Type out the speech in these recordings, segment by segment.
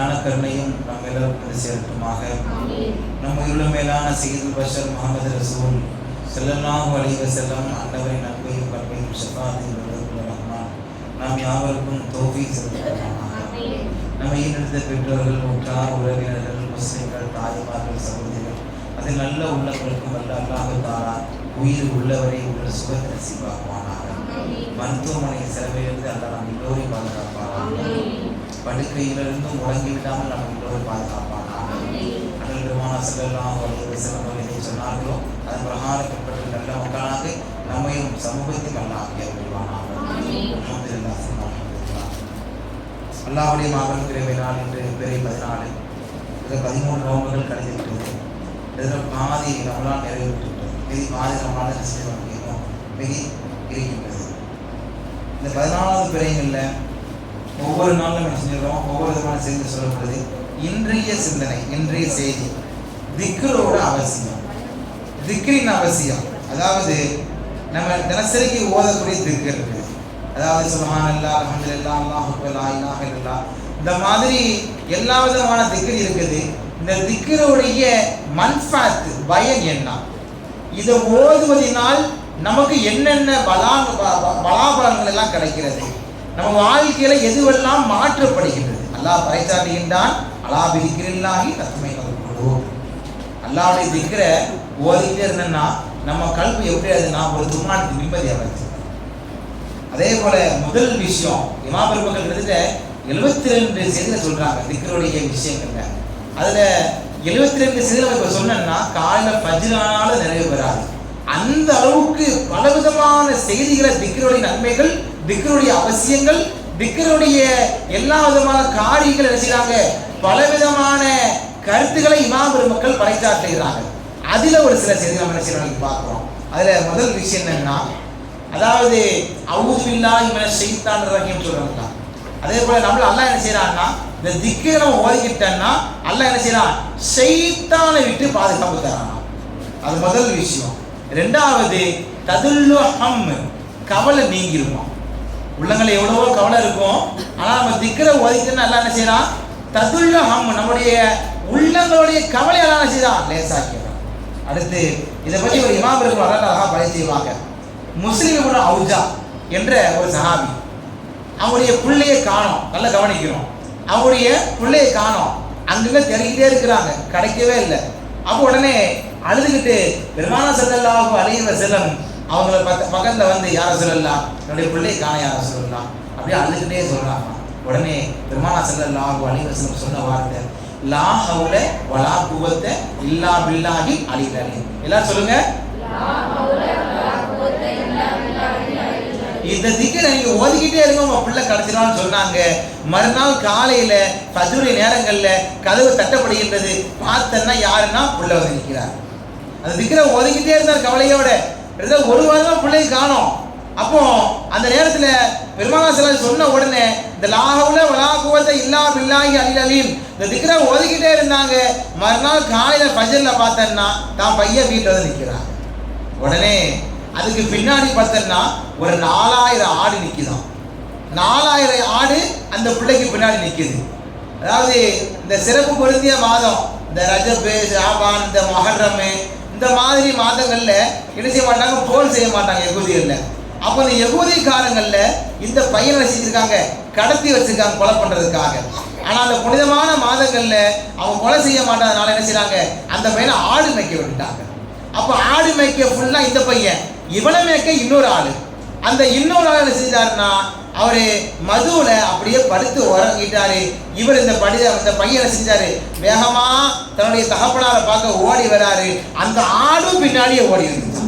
மேலான கருணையும் நம் எல்லோருக்கும் சேர்த்துமாக. நம் உயிருள்ள மேலான சையதுல் பஷர் முஹம்மது ரசூல் ஸல்லல்லாஹு அலைஹி வஸல்லம் அன்னவரின் அன்பையும் பண்பையும் ஷஃபாஅத்தையும் ரஹ்மான் நாம் யாவருக்கும் தௌஃபீக் செய்வானாக. நம்மை ஈன்றெடுத்த பெற்றோர்கள், உற்றார் உறவினர்கள், முஸ்லிம்கள், தாய்மார்கள், சகோதரிகள், அதில் நல்ல உள்ளவர்களுக்கும் வல்ல அல்லாஹ் தஆலா உயிர் உள்ளவரை உள்ள சுகத்தை நசீபாக்குவானாக. மருத்துவமனை செலவிலிருந்து அல்லாஹ் நம் எல்லோரையும் பாதுகாப்பானாக. படுக்கையிலிருந்தும் முடங்கி விடாமல் நம்ம எல்லோரும் பாதுகாப்பானாக. அண்ணல் பெருமானார் ஸல்லல்லாஹு அலைஹி வஸல்லம் அவர்கள் சொன்னார்களோ அதன் பிரகாரம் பின்பற்ற நல்ல மக்களாக நம்மையும் சமூகத்தையும் அல்லாஹ் ஆக்கியருள்வானாக. அல்ஹம்துலில்லாஹ். அல்லாஹ்வுடைய மாபெரும் கிருபை நாள் இன்று பிறை 14. இதில் 13 நோன்புகள் கழிந்துவிட்டது. இதில் பாதி நம்மளால் நிறைவேற்றிவிட்டது. மீதி பாதி நம்மளால் செய்ய முடியும் மிகி இருக்கின்றது. இந்த 14வது பிறைகளில் ஒவ்வொரு நாளும் நம்ம செஞ்சிடறோம். ஒவ்வொரு விதமான செய்தி சொல்லப்படுது. இன்றைய சிந்தனை, இன்றைய செய்தி திக்ரோட அவசியம், திக்ரின் அவசியம். அதாவது நம்ம தினசரிக்கு ஓதக்கூடிய திக்ர் இருக்குது. அதாவது சுப்ஹானல்லாஹ், அல்ஹம்துலில்லாஹ், அல்லாஹு அக்பர், லா இலாஹ இல்லல்லாஹ், இந்த மாதிரி எல்லா விதமான திக்ர் இருக்குது. இந்த திக்ருடைய மன்ஃபாத், பயன் என்ன? இதை ஓதுவதனால் நமக்கு என்னென்ன பலாபலங்கள் எல்லாம் கிடைக்கிறது, நம்ம வாழ்க்கையில எதுவெல்லாம் மாற்றப்படுகின்றது. அல்லாஹ் பறைசாற்றுகின்றான், அலா பிதிக்ரில்லாஹி தத்மைனுல் குலூப். அல்லாஹ்வுடைய திக்ரை ஓதிக்கிட்டே இருந்தோம்னா நம்ம கல்வி எப்படி அதுனா ஒரு துமானத்துக்கு நிம்மதியாக வச்சு. அதே போல முதல் விஷயம் இமாம் பெருமக்கள் கிட்டத்தட்ட 72 செய்திகளை சொல்றாங்க திக்ருடைய விஷயங்கள்ல. அதுல 72 செய்திகளை இப்போ சொன்னா காலையில ஃபஜ்ரானால நிறைவு பெறாது. அந்த அளவுக்கு பலவிதமான செய்திகளை, திக்ருடைய நன்மைகள், திக்ருடைய அவசியங்கள், திக்ருடைய எல்லா விதமான காரியங்கள் என்ன செய்யறாங்க, பலவிதமான கருத்துக்களை இமாம் பெருமக்கள் பறைசாற்றுகிறாங்க. அதுல ஒரு சில செய்திகள் நம்ம என்ன செய்யணும் பார்க்கிறோம். அதுல முதல் விஷயம் என்னன்னா, அதாவது அஊது பில்லாஹி மினஷ் ஷைத்தானிர் ரஜீம் சொல்றாங்க. அதே போல நம்மள அல்லாஹ் என்ன செய்யறான்னா, இந்த திக்ரை நம்ம ஓதிக்கிட்டோம்னா அல்லாஹ் என்ன செய்யறான், ஷைத்தானை விட்டு பாதுகாப்பு தரான். அது முதல் விஷயம். ரெண்டாவது ததுல்லு ஹம், கவலை நீங்கிருவோம். உள்ளங்களில் எவ்வளவோ கவலை இருக்கும், ஆனால் நம்ம திக்ரை ஓதிக்கிட்டோம்னா எல்லாம் என்ன செய்யறான், ததுல்லு ஹம், நம்முடைய உள்ளங்களுடைய கவலை எல்லாம் என்ன செய்யறான், லேசாக்கிறான். அடுத்து இதை பற்றி ஒரு இமாம் பெருமக்கள் அழகாக பறை செய்வாங்க. முஸ்லிம் இப்னு அவுஜா என்ற ஒரு சஹாபி, அவங்களுடைய பிள்ளையை காணோம். நல்லா கவனிக்கிறோம், அவங்களுடைய பிள்ளையை காணோம். அங்கங்க தேடிக்கிட்டே இருக்கிறாங்க, கிடைக்கவே இல்லை. அப்போ உடனே அழுதுகிட்டு பெருமானார் ஸல்லல்லாஹு அலைஹி வஸல்லம் அவங்கள பக்கத்தில் வந்து, யார சொல்லலாம், என்னுடைய பிள்ளையை காண, யார சொல்லலாம், அப்படியே அழுதுகிட்டே சொல்றாங்க. உடனே பெருமானார் ஸல்லல்லாஹு அலைஹி வஸல்லம் சொன்ன வார்த்தை, லா ஹவுல வலா குவத்த இல்லா பில்லாஹி அலில் அலீம். எல்லாரும் சொல்லுங்க, இந்த திக்ரை நீங்க ஓதிக்கிட்டே இருங்க, உங்க பிள்ளை கிடைச்சிடான்னு சொன்னாங்க. மறுநாள் காலையில ஃபஜ்ர் நேரங்கள்ல கதவு தட்டப்படுகின்றது. பார்த்தன்னா யாருன்னா பிள்ளை வந்து நிற்கிறார். அந்த திக்ரை ஓதிக்கிட்டே இருந்தார் கவலையோட. ஒரு வாரம் பிள்ளையை காணோம். அப்போ அந்த நேரத்துல பெருமானார் ஸல்லல்லாஹு சொன்ன உடனே இந்த லா ஹவுல வலா குவத்த இல்லா பில்லாஹி அலில் அலீம் இந்த திக்ரை ஓதிக்கிட்டே இருந்தாங்க. மறுநாள் காலையில ஃபஜ்ர்ல பார்த்தன்னா தான் பையன் வீட்டில் வந்து நிற்கிறார். உடனே அதுக்கு பின்னாடி பார்த்தன்னா ஒரு 4000 ஆடு நிற்குதான். 4000 ஆடு அந்த பிள்ளைக்கு பின்னாடி நிற்குது. அதாவது இந்த சிறப்பு பொருந்திய மாதம், இந்த ரஜபு, ஷாபான், இந்த முஹர்ரம், இந்த மாதிரி மாதங்கள்ல என்ன செய்ய மாட்டாங்க, போல் செய்ய மாட்டாங்க யகூதிகள்ல. அப்போ இந்த யகூதிக்காரங்கள்ல இந்த பையனை செஞ்சிருக்காங்க, கடத்தி வச்சிருக்காங்க கொலை பண்றதுக்காக. ஆனா அந்த புனிதமான மாதங்கள்ல அவங்க கொலை செய்ய மாட்டாதனால என்ன செய்யறாங்க, அந்த பையனை ஆடு மேய்க்க விட்டுட்டாங்க. அப்போ ஆடு மேய்க்க ஃபுல்லா இந்த பையன், இவனை மேய்க்க இன்னொரு ஆளு. அந்த இன்னொரு ஆள் என்ன செஞ்சாருன்னா, அவரு மதுவுல அப்படியே படுத்து உறங்கிட்டாரு. இவர் இந்த பையனை செஞ்சாரு, வேகமா தன்னுடைய தகப்பனாரை பார்க்க ஓடி வராரு. அந்த ஆடும் பின்னாடியே ஓடி இருந்துச்சு.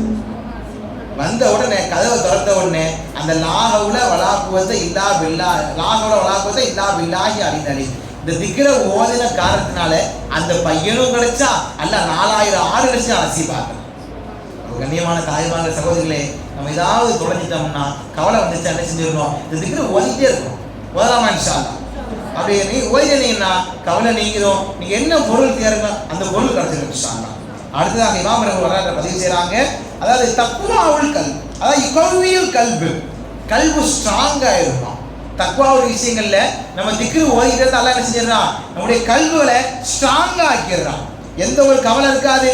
வந்த உடனே கதவை திறந்த உடனே அந்த லாஹவுல வலா குவத்த இல்லா பில்லா, லாஹவுல வலா குவத்த இல்லா பில்லாஹி அலில் அலீம் இந்த திக்ரை ஓதின காரணத்தினால அந்த பையனும் கிடைச்சா, அல்ல 4000 ஆடு கிடைச்சா நசீபாக. கண்ணியமான தாய்மார்களே, சகோதரிகளே, நம்ம ஏதாவது தொலைஞ்சிட்டோம்னா, கவலை வந்துச்சா என்ன செஞ்சிடணும், இந்த திக்ரை ஓதிட்டே இருக்கணும். ஓதலாமா இன்ஷா அல்லாஹ்? அப்படி நீ ஓதினீங்கன்னா கவலை நீங்கிடும். நீங்க என்ன பொருள் தேருங்க அந்த பொருள் கிடைச்சிடும் இன்ஷா அல்லாஹ். அடுத்ததாக இமாம் அவர்கள் வரலாற்றை பதிவு செய்யறாங்க. அதாவது தக்வாவுல் கல்ப், அதாவது இகவியுல் கல்பு, கல்பு ஸ்ட்ராங்கா இருக்கும். தக்வாவுடைய விஷயங்கள்ல நம்ம திக்ரு ஓதிக்கிறது அல்லாஹ் என்ன செஞ்சிடறான், நம்முடைய கல்விகளை ஸ்ட்ராங்கா ஆக்கிடுறான். எந்த ஒரு கவலை இருக்காது.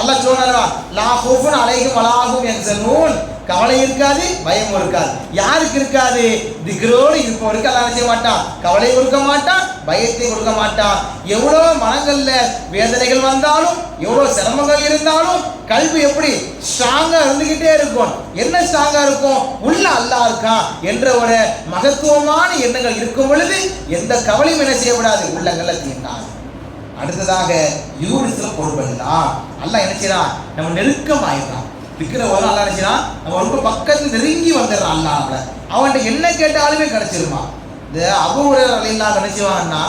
அல்லாஹ் சொல்றாரா, லா ஹௌஃபுன் அலைஹிம் வலா ஹும் யஹ்சனூன், கவலை இருக்காது, பயம் இருக்காது. யாருக்கு இருக்காது? திக்ரோடு இருப்பவருக்கு அல்லாஹ் செய்ய மாட்டான், கவலை கொடுக்க மாட்டான், பயத்தை கொடுக்க மாட்டான். எவ்வளோ மனங்கள்ல வேதனைகள் வந்தாலும், எவ்வளோ சிரமங்கள் இருந்தாலும் கல்வி எப்படி ஸ்ட்ராங்கா இருந்துகிட்டே இருக்கும். என்ன ஸ்ட்ராங்கா இருக்கும்? உள்ள அல்லாஹ் இருக்கான் என்ற ஒரு மகத்துவமான எண்ணங்கள் இருக்கும் பொழுது எந்த கவலையும் என்ன செய்யக்கூடாது, உள்ளங்கள்ல தீண்டாது. அடுத்ததாக யூனிஸ்ல பொறுப்பெல்லாம் அல்லாஹ் என்ன செய்யறான், நம்ம நெருக்கம் ஆயிடுறான். திக்கிற போது அல்லாஹ் என்ன செய்யறான், நம்ம ரொம்ப பக்கத்துல நெருங்கி வந்துடுறான். அல்லாஹ் அவன்கிட்ட என்ன கேட்டாலுமே கிடைச்சிருமா. இந்த அபூ ஹுரைரா ரலியல்லாஹு என்ன செய்வாங்கன்னா,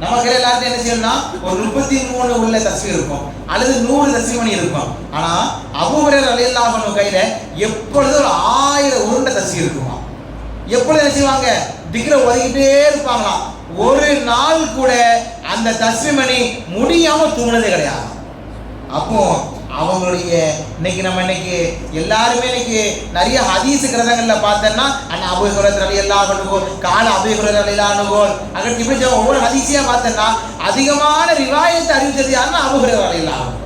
நமக்கு எல்லாரும் என்ன செய்யணும்னா ஒரு 33 உள்ள தஸ்பீஹ் இருக்கும் அல்லது 100 தஸ்பீஹ் மணி இருக்கும். ஆனா அபூ ஹுரைரா ரலியல்லாஹு அன்ஹு கையில எப்பொழுதும் ஒரு 1000 உருண்டை தஸ்பீஹ் இருக்குமா. எப்பொழுது என்ன செய்வாங்க, திக்ர ஓதிக்கிட்டே இருப்பாங்களாம். ஒரு நாள் கூட அந்த தஸ்பீஹ் மணி முடியாம தூங்கினதே கிடையாது. அப்போ அவங்களுடைய இன்னைக்கு எல்லாருமே நிறைய ஹதீஸ் கிரந்தங்கள்ல பார்த்தோம்னா அந்த அபூ ஹுரைரா ரலியல்லாஹு அன்ஹு கால அபூ ஹுரைரா ரலியல்லாஹு அன்ஹு அங்க இப்படி ஒவ்வொரு ஹதீஸையா பார்த்தோம்னா அதிகமான ரிவாயத்தை அறிவிச்சது யாருன்னா அபூ ஹுரைரா ரலியல்லாஹு அன்ஹு.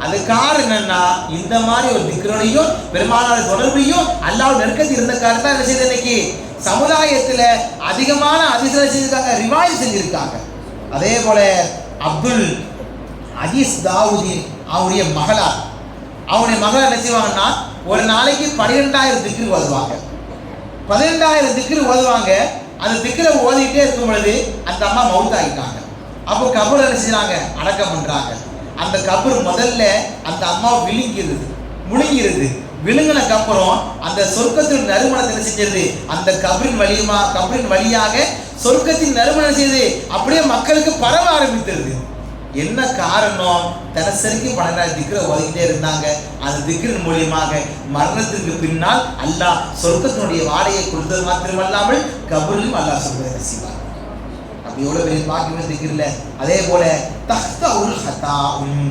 அது காரணம் என்னன்னா, இந்த மாதிரி ஒரு திக்ரோடையும் பெருமானார் தொடர்பையும் அல்லாஹ் நெருக்கத்தில் இருந்த காரணம் என்ன செய்யுது, இன்னைக்கு சமுதாயத்துல அதிகமான அதிசயம் செஞ்சிருக்காங்க, ரிவாயத் செஞ்சிருக்காங்க. அதே போல அப்துல் அஜீஸ் தாவூதி அவருடைய மகளார், அவருடைய மகள் என்ன செய்வாங்கன்னா ஒரு நாளைக்கு 12,000 திக்ரு ஓதுவாங்க. 12,000 திக்ரு ஓதுவாங்க. அந்த திக்ரை ஓதிக்கிட்டே இருக்கும் பொழுது அந்த அம்மா மவுத் ஆகிட்டாங்க. அப்போ கபர் என்ன செய்யறாங்க, அடக்கம் பண்றாங்க. அந்த கபர் முதல்ல அந்த அம்மா முழுங்கிருது. விழுங்கினக்கு அப்புறம் அந்த சொர்க்கத்தின் நறுமணத்தை என்ன செஞ்சது, அந்த கபரின் வழியாக சொர்க்கத்தின் நறுமணம் செய்து அப்படியே மக்களுக்கு பரவ ஆரம்பித்தது. என்ன காரணம், தினசரிக்கு 12,000 திக்ரை ஓதிக்கிட்டே இருந்தாங்க. அந்த திக்ரின் மூலியமாக மரணத்திற்கு பின்னால் அல்லாஹ் சொர்க்கத்தினுடைய வாடையை கொடுத்தது மாத்திரமல்லாமல் கபரிலும் அல்லாஹ் சொல்வதை செய்வார். அப்படி எவ்வளவு பெரிய பாக்கியமே திக்ரில்ல. அதே போல தஹ்தஉல் ஹதாஉன்,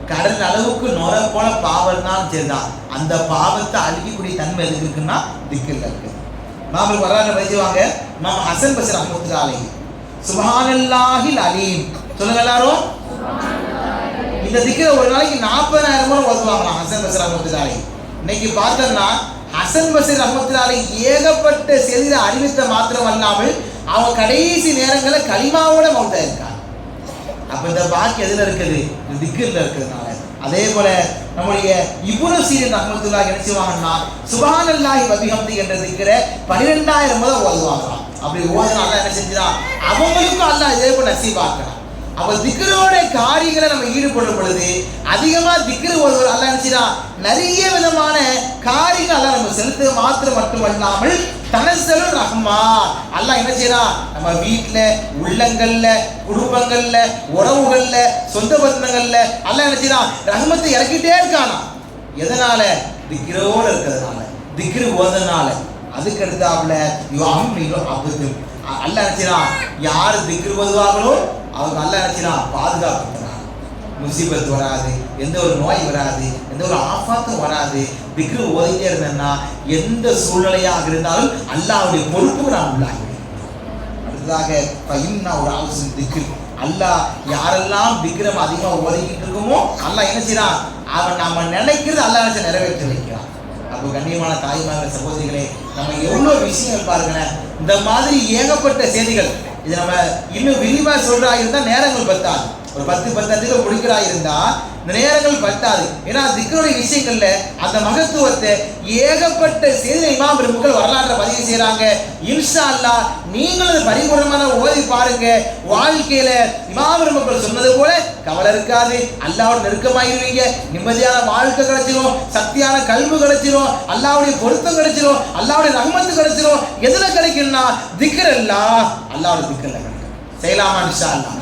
கடல் அளவுக்கு நுர போல பாவம் இருந்தாலும் சரிதான், அந்த பாவத்தை அழிக்கக்கூடிய தன்மை எதுக்கு இருக்குன்னா திக்ரில் இருக்கு. நாம வரலாறு பேசுவாங்க, நாம் ஹசன் பஸ்ரி ரஹ்மத்துல்லாஹி அலைஹி சுப்ஹானல்லாஹில் அலீம் சொல்லுங்க எல்லாரும். இந்த திக்ரை ஒரு நாளைக்கு 40,000 முறை ஓதுவாங்களாம் ஹசன் பஸ்ரி ரஹ்மத்துல்லாஹி அலைஹி. இன்னைக்கு பார்த்தோம்னா ஹசன் பஸ்ரி ரஹ்மத்துல்லாஹி அலைஹி ஏகப்பட்ட செய்திகளை அறிவித்த மாத்திரம் அல்லாமல் அவங்க கடைசி நேரங்களில் கலிமாவோட மௌத்தா இருக்காங்க. அப்ப இந்த பாக்கி எதுல இருக்குது, திக்ரில் இருக்கிறதுனால. அதே போல நம்முடைய இப்னு சீரின் ரஹ்மத்துல்லாஹி என்ன செய்வாங்கன்னா சுப்ஹானல்லாஹி வ பிஹம்தி என்ற திக்ரை 12,000 முறை ஓதுவாங்களாம். அப்படி ஓதுனா என்ன செஞ்சான், அவங்களுக்கும் அல்லாஹ் இதே போல நசீபாக்குறான். அப்ப திக்ரோட காரியங்களை நம்ம ஈடுபடும் பொழுது அதிகமா திக்ரு ஓதுவது அல்லாஹ் என்ன செய்யறான், நிறைய விதமான காரியங்கள் அல்லாஹ் நம்ம செலுத்த மாத்திரம் மட்டுமல்லாமல் தனசலுர் ரஹ்மான் அல்லாஹ் என்ன செய்யறான், நம்ம வீட்டுல உள்ளங்கள்ல குடும்பங்கள்ல உறவுகள்ல சொந்த பந்தங்கள்ல அல்லாஹ் என்ன செய்யறான், ரஹ்மத்தை இறக்கிட்டே இருக்கானா. எதனால, திக்ரோட இருக்கிறதுனால, திக்ரு ஓதுனால. அதுக்கு அடுத்தாப்புல அல்லாஹ் என்ன செய்யறான், யாரு திக்ரு ஓதுவாங்களோ அவங்க அல்லாஹ் என்ன செய்யறான், பாதுகாப்பு. முசீபத் வராது, எந்த ஒரு நோய் வராது, எந்த ஒரு ஆபாத்தும் வராது. திக்ரு ஓதிட்டே இருந்தேன்னா எந்த சூழ்நிலையாக இருந்தாலும் அல்லாஹ்வுடைய பொறுப்பு நாம் உள்ளாகிறேன். அடுத்ததாக ஒரு அவசியம் திக்ரு. அல்லாஹ் யாரெல்லாம் திக்ரம் அதிகமாக ஓதிக்கிட்டு இருக்குமோ அல்லாஹ் என்ன செய்யறான், அவன் நம்ம நினைக்கிறது அல்லாஹ் நிறைவேற்றி வைக்கிறான். அப்போ கண்ணியமான தாய்மார்கள் சகோதரிகளே, நம்ம எவ்வளவு விஷயங்கள் பாருங்களேன். இந்த மாதிரி ஏகப்பட்ட செய்திகள், இது நம்ம இன்னும் விரிவா சொல்றா இருந்தா நேரங்கள் பத்தாது. ஒரு 10-15 முடிக்கிறா இருந்தா இந்த நேரங்கள் பத்தாது. ஏன்னா திக்ருடைய விஷயங்கள்ல அந்த மகத்துவத்தை ஏகப்பட்ட செய்தி இமாம் பெருமக்கள் வரலாற்றை பதிவு செய்யறாங்க. இன்ஷா அல்லாஹ் நீங்களும் பரிபூர்ணமான ஓதி பாருங்க. வாழ்க்கையில இமாம் பெருமக்கள் சொன்னது போல கவலை இருக்காது, அல்லாஹ்வோட நெருக்கமாயிருவீங்க, நிம்மதியான வாழ்க்கை கிடைச்சிரும், சக்தியான கல்வி கிடைச்சிரும், அல்லாஹ்வுடைய பொருத்தம் கிடைச்சிரும், அல்லாஹ்வுடைய ரஹ்மத்து கிடைச்சிரும். எதுல கிடைக்கும்னா திக்ர் அல்லாஹ்வுடைய திக்ர்ல கிடைக்கும். செய்யலாமா இன்ஷா அல்லாஹ்?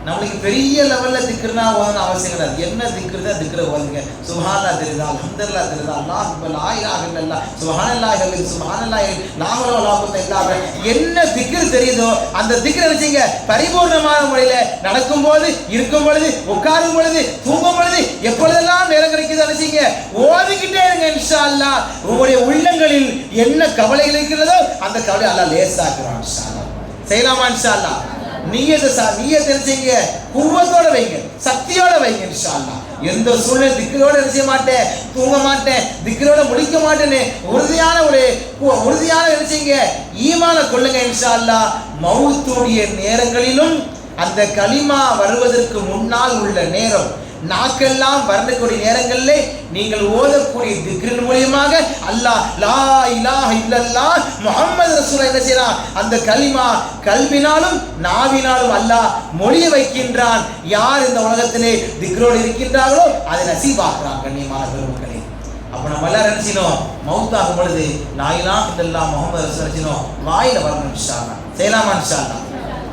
நம்மளுக்கு பெரிய லெவல்ல திக்ருனா ஓதணும் அவசியம் கிடையாது. என்ன திக்ரு தான் திக்ர ஓதுங்க. சுப்ஹானல்லாஹ் தெரியுதா, அல்ஹம்துலில்லாஹ் தெரியுதா, அல்லாஹ் அக்பர், லா இலாஹ இல்லல்லாஹ், சுப்ஹானல்லாஹி வல் சுப்ஹானல்லாஹி லா ஹவ்ல வலா குவத்த இல்லா பில்லாஹ். என்ன திக்ர் தெரியுதோ அந்த திக்ர நினைச்சீங்க பரிபூர்ணமான முறையில நடக்கும் போது, இருக்கும் பொழுது, உட்காரும் பொழுது, தூங்கும் பொழுது, எப்பொழுதெல்லாம் நேரம் கிடைக்குது நினைச்சீங்க ஓதிக்கிட்டே இருங்க. இன்ஷா அல்லாஹ் உங்களுடைய உள்ளங்களில் என்ன கவலைகள் இருக்கிறதோ அந்த கவலை அல்லாஹ் லேசாக்குறான். இன்ஷா அல்லாஹ் செய்யலாமா? இன்ஷா அல்லாஹ் நீயத் தெரிஞ்சீங்க, குவத்தோட வைங்க, சக்தியோட வைங்க. இன்ஷா அல்லாஹ் எந்த சூழ்நிலை திக்ரோட செய்ய மாட்டேன், தூங்க மாட்டேன், திக்ரோட முடிக்க மாட்டேன்னு உறுதியான நினைச்சீங்க ஈமான கொள்ளுங்க. இன்ஷா அல்லாஹ் மௌத்துடைய நேரங்களிலும் அந்த கலிமா வருவதற்கு முன்னால் உள்ள நேரம், நாக்கெல்லாம் வரக்கூடிய நேரங்களிலே நீங்கள் ஓதக்கூடிய திக்ரின் மூலியமாக அல்லாஹ் லா இலாஹ இல்லல்லாஹ் முஹம்மது ரசூலுல்லாஹ் என்ன செய்றான்? அந்த கலிமா கல்வினாலும் நாவினாலும் அல்லாஹ் மொழிய வைக்கின்றான். யார் இந்த உலகத்திலே திக்ரோடு இருக்கின்றார்களோ அதை நசீபாக்குறான். கண்ணியமான பெருமக்களே, அப்ப நம்ம எல்லாரும் நினைச்சினோம் மௌத்தாகும் பொழுது லா இலாஹ இல்லல்லாஹ் முஹம்மது ரசூலுல்லாஹ் நினைச்சினோம் வாயில வரணும். இன்ஷா அல்லாஹ் செய்யலாமா? இன்ஷா அல்லாஹ்.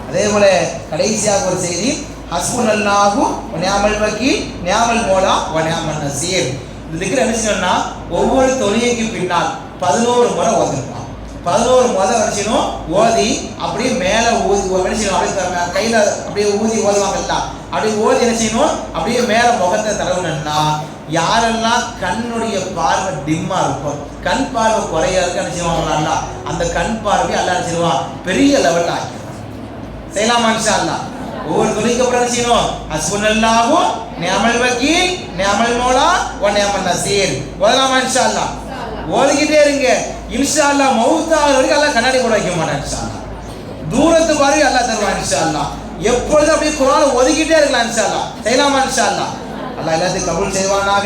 அதே போல கடைசியாக ஒரு செய்தி, ஹஸ்புனல்லாஹு வ நிஅமல் வக்கீல், நிஅமல் மௌலா வ நிஅமல் நசீர். இந்த திக்ர் என்ன செய்யணும்னா ஒவ்வொரு தொழுகைக்கு பின்னால் 11 முறை ஓதணும். 11 முறை வரைக்கும் ஓதி அப்படியே மேலே ஊதி என்ன செய்யணும், அப்படியே கையில் அப்படியே ஊதி ஓதுவாங்கல்ல, அப்படியே ஓதி என்ன செய்யணும், அப்படியே மேலே முகத்தை தடவுனா யாரெல்லாம் கண்ணுடைய பார்வை டிம்மா இருக்கும், கண் பார்வை குறையா இருக்கு என்ன செய்வாங்களா, அந்த கண் பார்வை எல்லாம் என்ன செய்வான் பெரிய லெவலில் ஆக்கிடுவான். செய்யலாமா? இன்ஷா அல்லாஹ் ஒவ்வொரு தொழிலுக்கு அப்புறம் என்ன செய்யணும், ஹஸ்புனல்லாஹு நிஅமல் வக்கீல், நிஅமல் மௌலா வ நிஅமல் நசீர் ஓதலாமா? இன்ஷா அல்லாஹ் ஓதிக்கிட்டே இருங்க. இன்ஷா அல்லாஹ் மௌத்தாக வரைக்கும் அல்லாஹ் கண்ணாடி கூட வைக்க மாட்டான். இன்ஷா அல்லாஹ் தூரத்து பாரு அல்லாஹ் தருவான். இன்ஷா அல்லாஹ் எப்பொழுதும் அப்படியே குர்ஆனை ஓதிக்கிட்டே இருக்கலாம். இன்ஷா அல்லாஹ் செய்யலாமா? இன்ஷா அல்லாஹ் அல்லாஹ் எல்லாத்தையும் கபூல் செய்வானாக.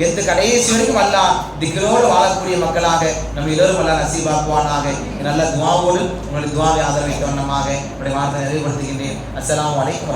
எந்த கடைசி வரைக்கும் அல்லாஹ் திக்ரோடு வாழக்கூடிய மக்களாக நம்ம எல்லோரும் அல்லாஹ் நசீபாக்குவானாக. நல்ல துஆவோடு உங்களுக்கு துஆவை ஆதரவிக்க வண்ணமாக என்னுடைய வார்த்தை நிறைவுபடுத்துகின்றேன். அஸ்ஸலாமு அலைக்கும்.